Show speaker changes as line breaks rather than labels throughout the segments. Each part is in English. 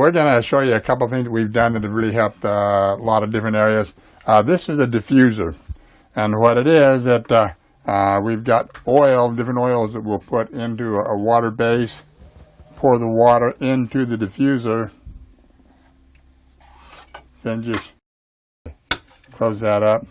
we're going to show you a couple of things we've done that have really helped a lot of different areas. This is a diffuser, and what it is that we've got different oils that we'll put into a water base, pour the water into the diffuser, then just close that up.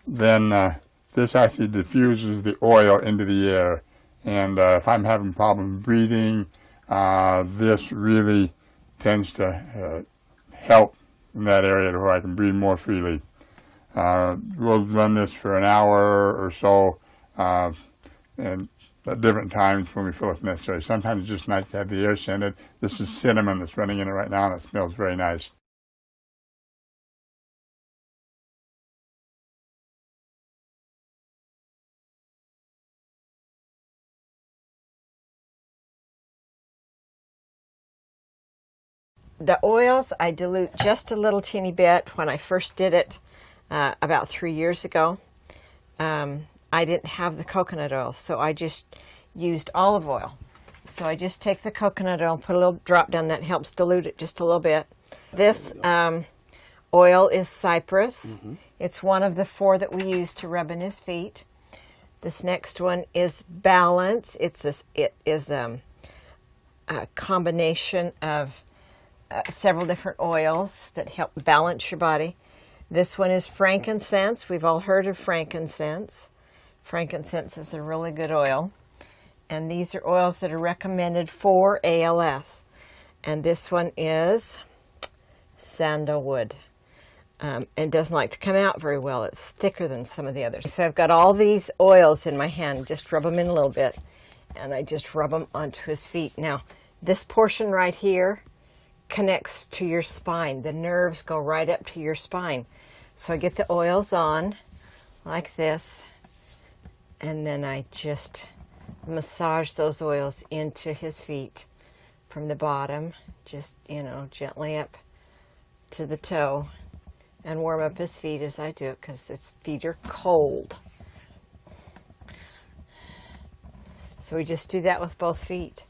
Then this actually diffuses the oil into the air. And if I'm having problems breathing, this really tends to help in that area where I can breathe more freely. We'll run this for an hour or so, and at different times when we feel it's necessary. Sometimes it's just nice to have the air scented. This is cinnamon that's running in it right now, and it smells very nice.
The oils, I dilute just a little teeny bit. When I first did it about 3 years ago, I didn't have the coconut oil, so I just used olive oil. So I just take the coconut oil, put a little drop down, that helps dilute it just a little bit. This oil is cypress. It's one of the 4 that we use to rub in his feet. This next one is balance. It is a combination of several different oils that help balance your body. This one is frankincense. We've all heard of frankincense. Frankincense is a really good oil. And these are oils that are recommended for ALS. And this one is sandalwood. It doesn't like to come out very well. It's thicker than some of the others. So I've got all these oils in my hand. Just rub them in a little bit. And I just rub them onto his feet. Now, this portion right here connects to your spine. The nerves go right up to your spine. So I get the oils on like this, and then I just massage those oils into his feet from the bottom, just, gently up to the toe, and warm up his feet as I do it because his feet are cold. So we just do that with both feet.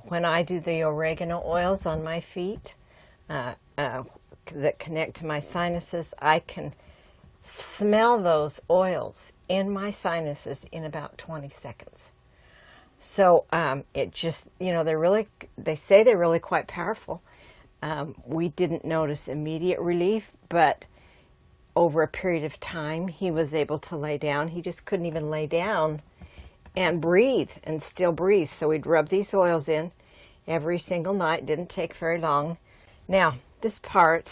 When I do the oregano oils on my feet that connect to my sinuses, I can smell those oils in my sinuses in about 20 seconds. So it just, they say they're really quite powerful. We didn't notice immediate relief, but over a period of time, he was able to lay down. He just couldn't even lay down and breathe and still breathe. So we'd rub these oils in every single night. Didn't take very long. Now, this part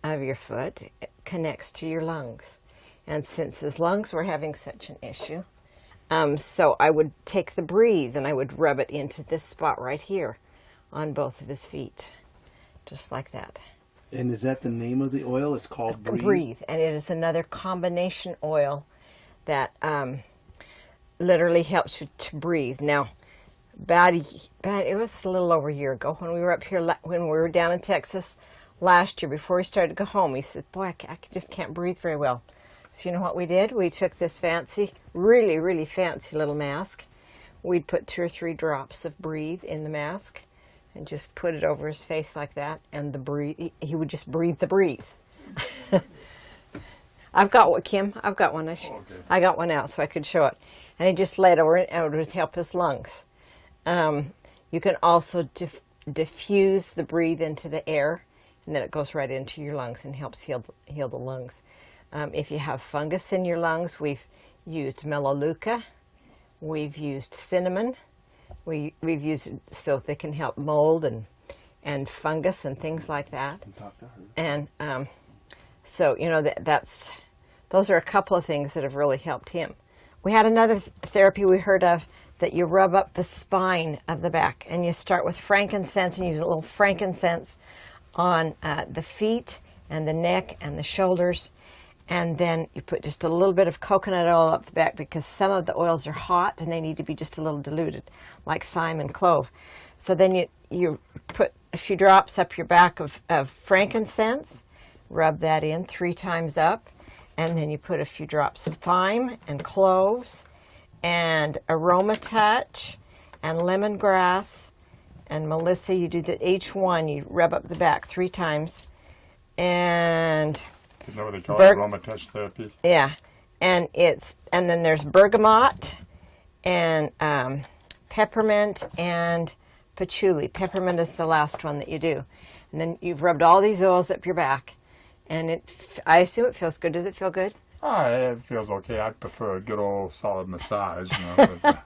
of your foot connects to your lungs. And since his lungs were having such an issue, so I would take the breathe and I would rub it into this spot right here on both of his feet, just like that.
And is that the name of the oil? It's called Breathe?
Breathe. And it is another combination oil that literally helps you to breathe. Now, it was a little over a year ago when we were up here, when we were down in Texas last year, before we started to go home, he said, boy, I just can't breathe very well. So you know what we did? We took this fancy, really, really fancy little mask. We'd put 2 or 3 drops of Breathe in the mask and just put it over his face like that, and he would just breathe the breathe. I've got one, Kim. I've got one. I got one out so I could show it. And he just laid over it, and it would help his lungs. You can also diffuse the breathe into the air, and then it goes right into your lungs and helps heal the lungs. If you have fungus in your lungs, we've used melaleuca, we've used cinnamon, we've used it so they can help mold and fungus and things like that. And so those are a couple of things that have really helped him. We had another therapy we heard of that you rub up the spine of the back, and you start with frankincense and use a little frankincense on the feet and the neck and the shoulders, and then you put just a little bit of coconut oil up the back because some of the oils are hot and they need to be just a little diluted, like thyme and clove. So then you put a few drops up your back of frankincense, rub that in 3 times up, and then you put a few drops of thyme and cloves and aroma touch and lemongrass. And Melissa, you do each one, you rub up the back 3 times. And
You know what they call it? Aromatouch therapy?
yeah, and then there's bergamot and peppermint and patchouli. Peppermint is the last one that you do. And then you've rubbed all these oils up your back, and I assume it feels good. Does it feel good?
Oh, it feels okay. I prefer a good old solid massage, you know. But,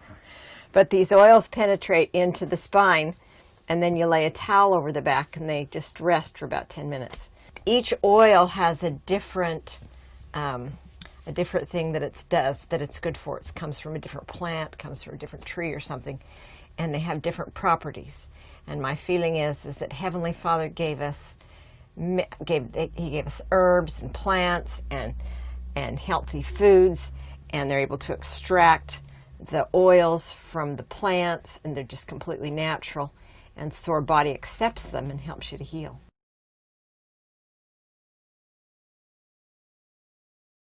But these oils penetrate into the spine, and then you lay a towel over the back, and they just rest for about 10 minutes. Each oil has a different thing that it does, that it's good for. It comes from a different plant, comes from a different tree or something, and they have different properties. And my feeling is that Heavenly Father gave us herbs and plants and healthy foods, and they're able to extract the oils from the plants, and they're just completely natural, and so our body accepts them and helps you to heal.